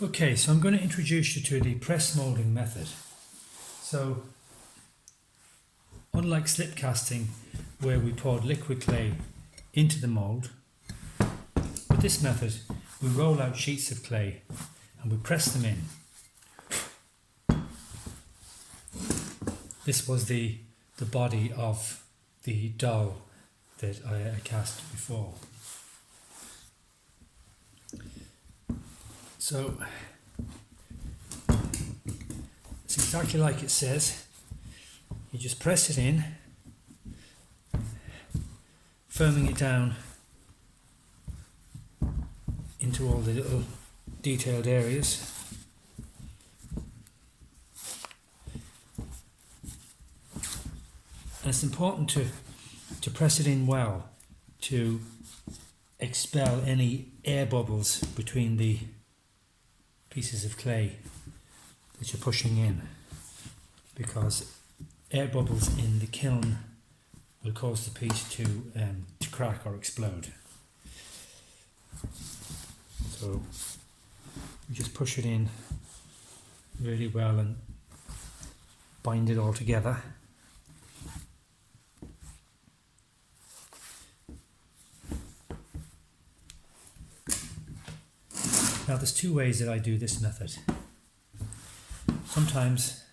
Okay, so I'm going to introduce you to the press moulding method. So, unlike slip casting, where we poured liquid clay into the mould, with this method we roll out sheets of clay and we press them in. This was the body of the doll that I cast before. So it's exactly like it says. You just press it in, firming it down into all the little detailed areas. And it's important to press it in well to expel any air bubbles between the pieces of clay that you're pushing in, because air bubbles in the kiln will cause the piece to crack or explode. So you just push it in really well and bind it all together. Now there's two ways that I do this method. Sometimes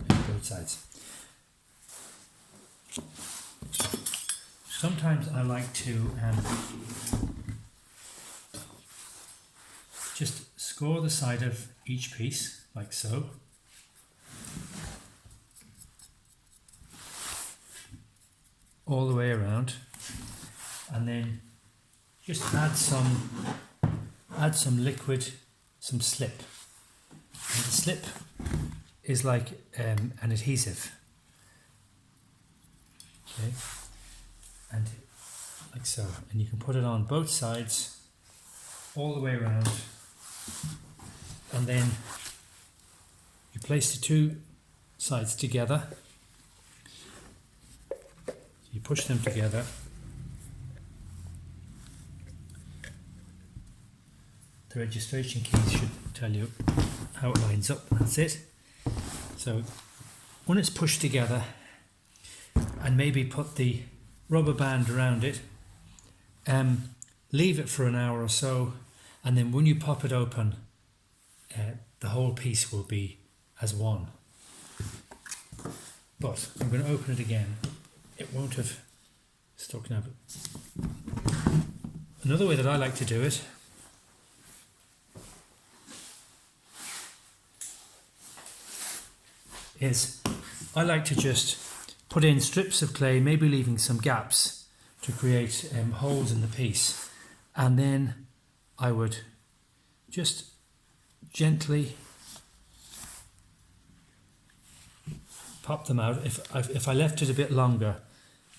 both sides. Sometimes I like to just score the side of each piece like so. All the way around. And then just add some liquid, some slip. And the slip is like an adhesive. Okay, and like so. And you can put it on both sides, all the way around. And then you place the two sides together. You push them together. The registration keys should tell you how it lines up. That's it. So when it's pushed together, and maybe put the rubber band around it, leave it for an hour or so, and then when you pop it open, the whole piece will be as one. But I'm going to open it again. It won't have stuck now. But another way that I like to do it is I like to just put in strips of clay, maybe leaving some gaps to create holes in the piece, and then I would just gently pop them out. If I left it a bit longer,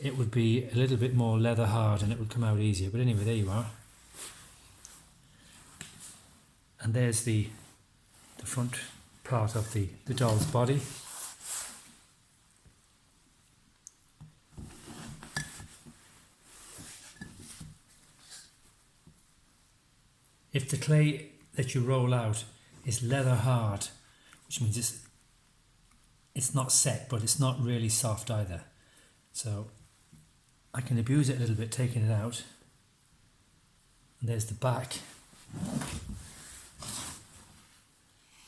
it would be a little bit more leather hard and it would come out easier. But anyway, there you are. And there's the front part of the doll's body. If the clay that you roll out is leather hard, which means it's not set, but it's not really soft either. So I can abuse it a little bit, taking it out. And there's the back.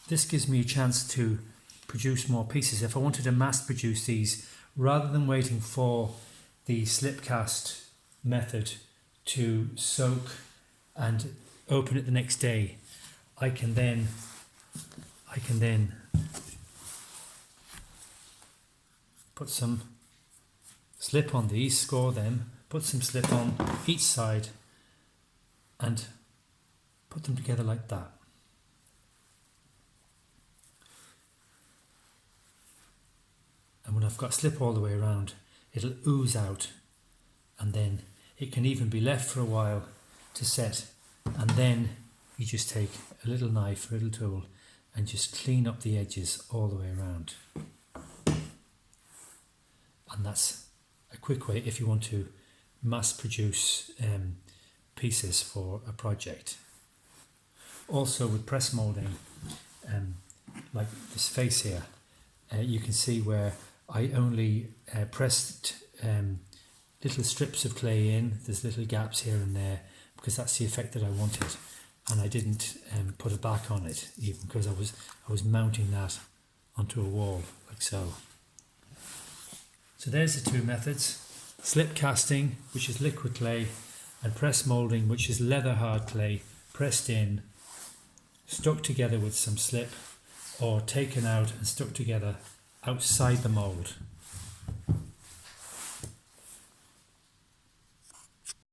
This gives me a chance to produce more pieces. If I wanted to mass produce these, rather than waiting for the slip cast method to soak and open it the next day, I can then put some slip on these, score them, put some slip on each side and put them together like that. And when I've got slip all the way around, it'll ooze out, and then it can even be left for a while to set. And then you just take a little knife, a little tool, and just clean up the edges all the way around. And that's a quick way if you want to mass produce pieces for a project. Also with press moulding, like this face here, you can see where I only pressed little strips of clay in. There's little gaps here and there because that's the effect that I wanted, and I didn't put a back on it even because I was mounting that onto a wall like so. So there's the two methods: slip casting, which is liquid clay, and press moulding, which is leather hard clay pressed in, stuck together with some slip, or taken out and stuck together outside the mould.